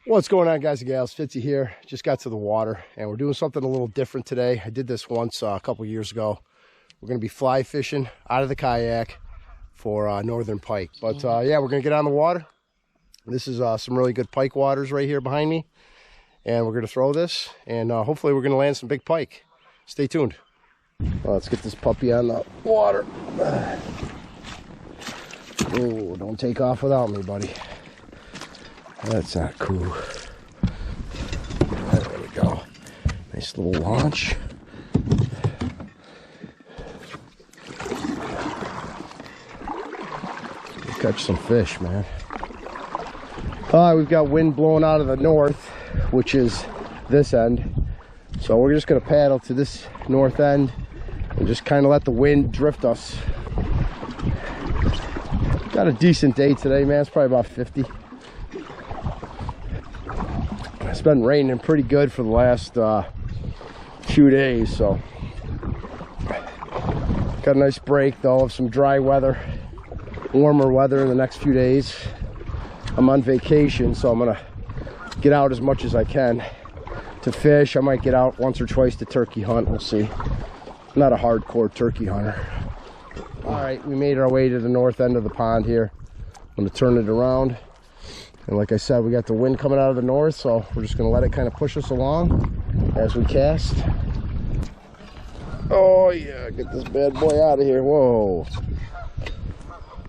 What's going on, guys and gals? Fitzy here. Just got to the water and we're doing something a little different today. I did this once a couple years ago. We're going to be fly fishing out of the kayak for northern pike. But yeah, we're going to get on the water. This is some really good pike waters right here behind me. And we're going to throw this and hopefully we're going to land some big pike. Stay tuned. Well, let's get this puppy on the water. Oh, don't take off without me, buddy. That's not cool. There we go. Nice little launch. We'll catch some fish, man. We've got wind blowing out of the north, which is this end. So we're just going to paddle to this north end and just kind of let the wind drift us. Got a decent day today, man. It's probably about 50. It's been raining pretty good for the last few days, so got a nice break though of some dry weather, warmer weather in the next few days. I'm on vacation, so I'm gonna get out as much as I can to fish. I might get out once or twice to turkey hunt. We'll see. I'm not a hardcore turkey hunter. All right, we made our way to the north end of the pond here. I'm gonna turn it around. And like I said, we got the wind coming out of the north, so we're just going to let it kind of push us along as we cast. Oh yeah, get this bad boy out of here. Whoa.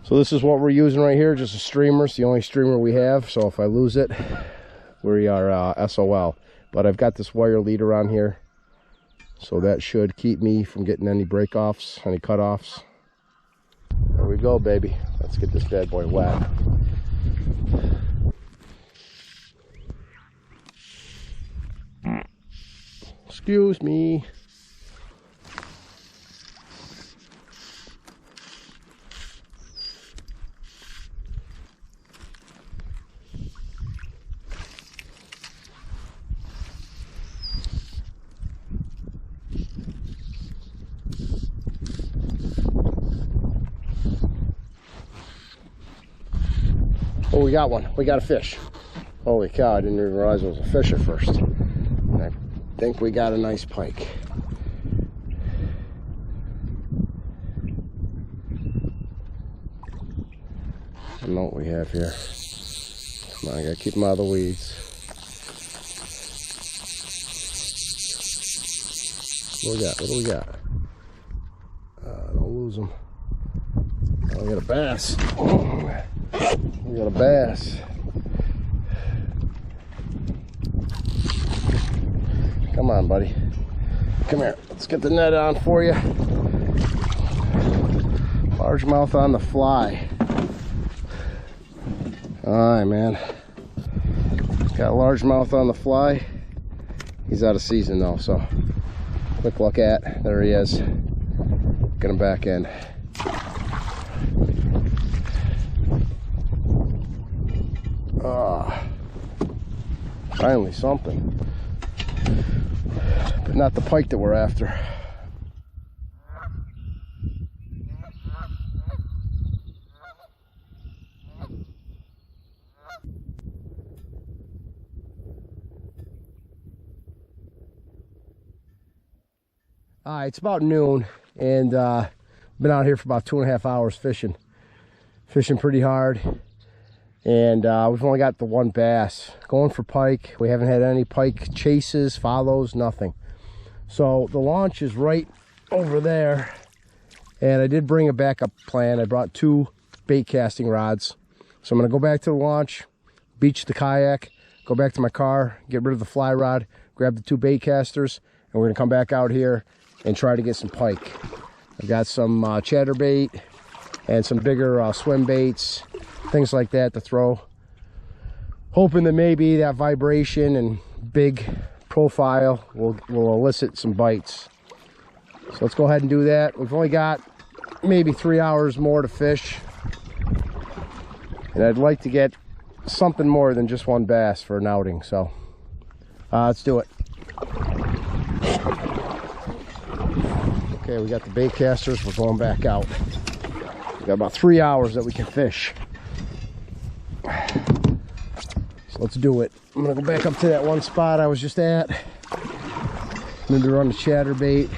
So this is what we're using right here, just a streamer. It's the only streamer we have, so if I lose it, we are SOL. But I've got this wire leader on here, so that should keep me from getting any break-offs, any cut-offs. There we go, baby. Let's get this bad boy wet. Excuse me. Oh, we got one. We got a fish. Holy cow, I didn't even realize it was a fish at first. I think we got a nice pike. I don't know what we have here. Come on, I gotta keep them out of the weeds. What do we got? What do we got? Don't lose them. Oh, we got a bass. We got a bass. Come on, buddy. Come here. Let's get the net on for you. Largemouth on the fly. Alright, man. Got largemouth on the fly. He's out of season though, so quick look at. There he is. Get him back in. Finally something. But not the pike that we're after. It's about noon and been out here for about 2.5 hours fishing pretty hard. And we've only got the one bass. Going for pike. We haven't had any pike chases, follows, nothing. So the launch is right over there. And I did bring a backup plan. I brought 2 bait casting rods. So I'm going to go back to the launch, beach the kayak, go back to my car, get rid of the fly rod, grab the 2 bait casters, and we're going to come back out here and try to get some pike. I've got some chatterbait and some bigger swim baits, things like that to throw, hoping that maybe that vibration and big profile will elicit some bites. So let's go ahead and do that. We've only got maybe 3 hours more to fish, and I'd like to get something more than just one bass for an outing. So let's do it. Okay, we got the bait casters. We're going back out. We got about 3 hours that we can fish. Let's do it. I'm gonna go back up to that one spot I was just at. Maybe run a chatterbait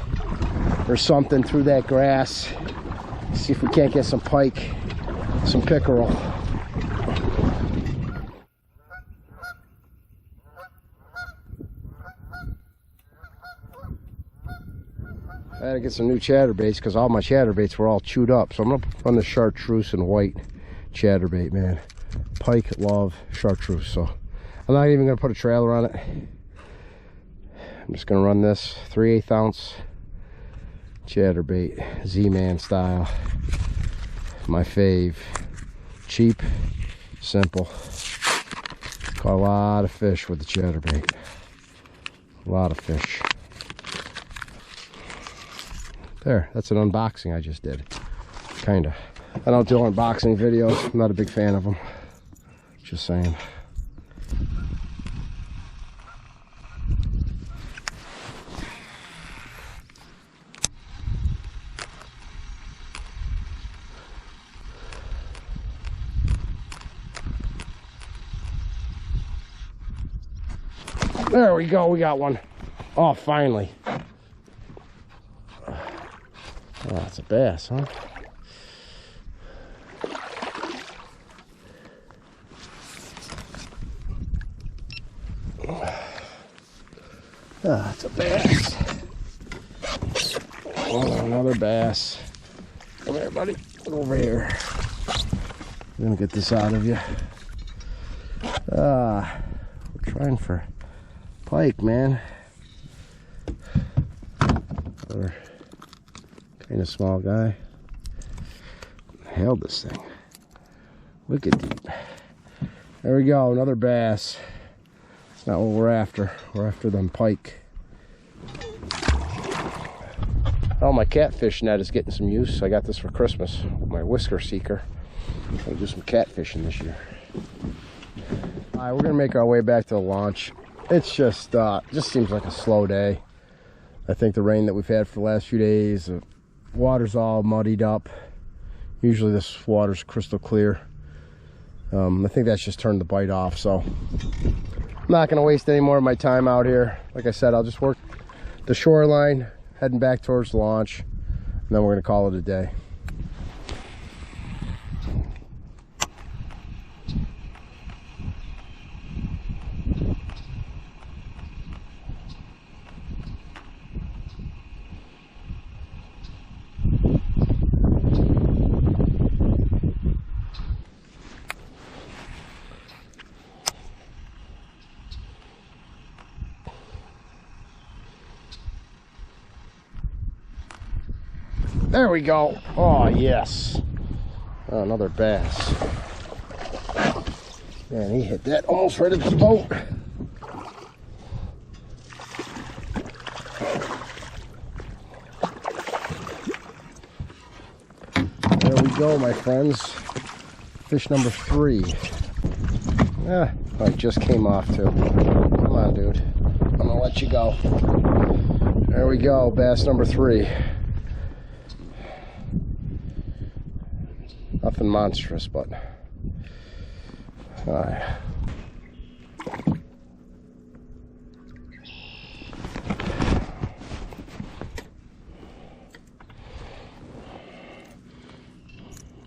or something through that grass. See if we can't get some pike, some pickerel. I had to get some new chatterbaits because all my chatterbaits were all chewed up. So I'm gonna run the chartreuse and white chatterbait, man. Pike love chartreuse, so I'm not even gonna put a trailer on it. I'm just gonna run this 3/8 ounce chatterbait, Z-Man style. My fave. Cheap, simple. Caught a lot of fish with the chatterbait. A lot of fish. There, that's an unboxing I just did. Kinda. I don't do unboxing videos. I'm not a big fan of them. Just saying. There we go, we got one. Oh, finally. Oh, that's a bass, huh? Ah, it's a bass. Oh, another bass. Come here, buddy. Get over here. I'm gonna get this out of you. We're trying for pike, man. Another kind of small guy. Held this thing. Wicked deep. There we go, another bass. That's not what we're after. We're after them pike. Oh, my catfish net is getting some use. I got this for Christmas with my whisker seeker. I'm gonna do some catfishing this year. All right, we're gonna make our way back to the launch. It's just seems like a slow day. I think the rain that we've had for the last few days, the water's all muddied up. Usually this water's crystal clear. I think that's just turned the bite off, so I'm not gonna waste any more of my time out here. Like I said, I'll just work the shoreline, heading back towards the launch, and then we're gonna call it a day. There we go. Oh, yes. Oh, another bass. Man, he hit that almost right at the boat. There we go, my friends. Fish number 3. Ah, oh, it just came off too. Come on, dude. I'm gonna let you go. There we go, bass number 3. Nothing monstrous, but all right.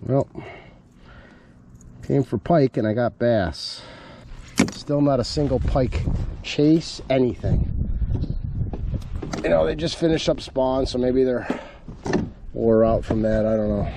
Well, came for pike and I got bass. Still not a single pike chase, anything. You know, they just finished up spawn, so maybe they're wore out from that. I don't know.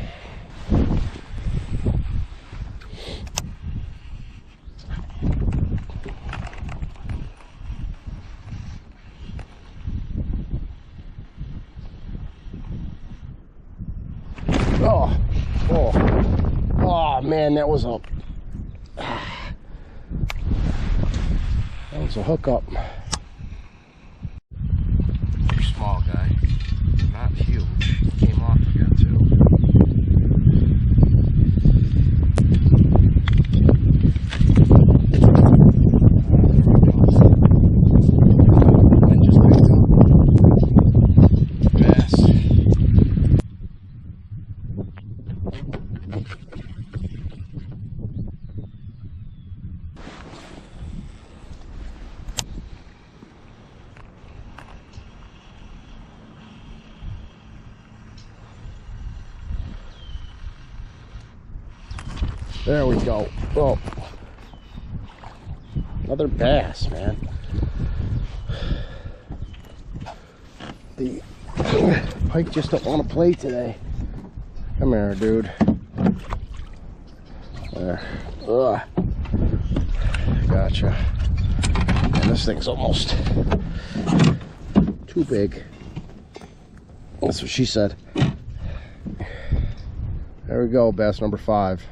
Oh man, that was a hookup. Small guy, not huge. Came off again too. I just picked up bass. There we go. Oh, another bass, man. The pike just don't want to play today. Come here, dude. There. Ugh. Gotcha. And this thing's almost too big. That's what she said. There we go, bass number 5.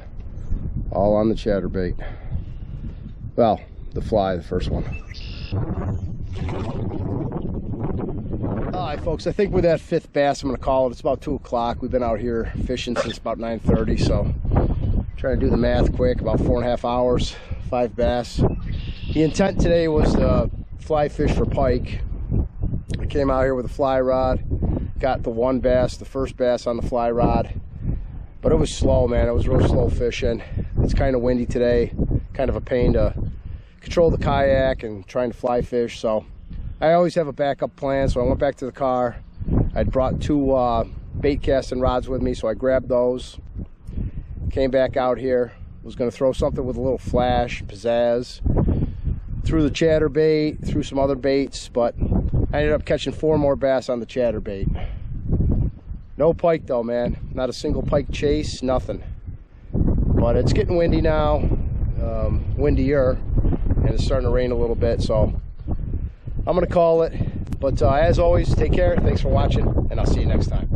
All on the chatterbait. Well, the fly, the first one. Alright folks, I think with that 5th bass, I'm going to call it. It's about 2 o'clock. We've been out here fishing since about 9:30, so trying to do the math quick, about 4.5 hours, 5 bass. The intent today was to fly fish for pike. I came out here with a fly rod, got the 1 bass, the first bass on the fly rod, but it was slow, man. It was real slow fishing. It's kind of windy today, kind of a pain to control the kayak and trying to fly fish, so I always have a backup plan. So I went back to the car. I'd brought 2 bait casting rods with me, so I grabbed those, came back out here, was going to throw something with a little flash, pizzazz, threw the chatterbait, threw some other baits, but I ended up catching 4 more bass on the chatterbait. No pike though, man. Not a single pike chase, nothing. But it's getting windy now, windier, and it's starting to rain a little bit, so I'm gonna call it. But as always, take care, thanks for watching, and I'll see you next time.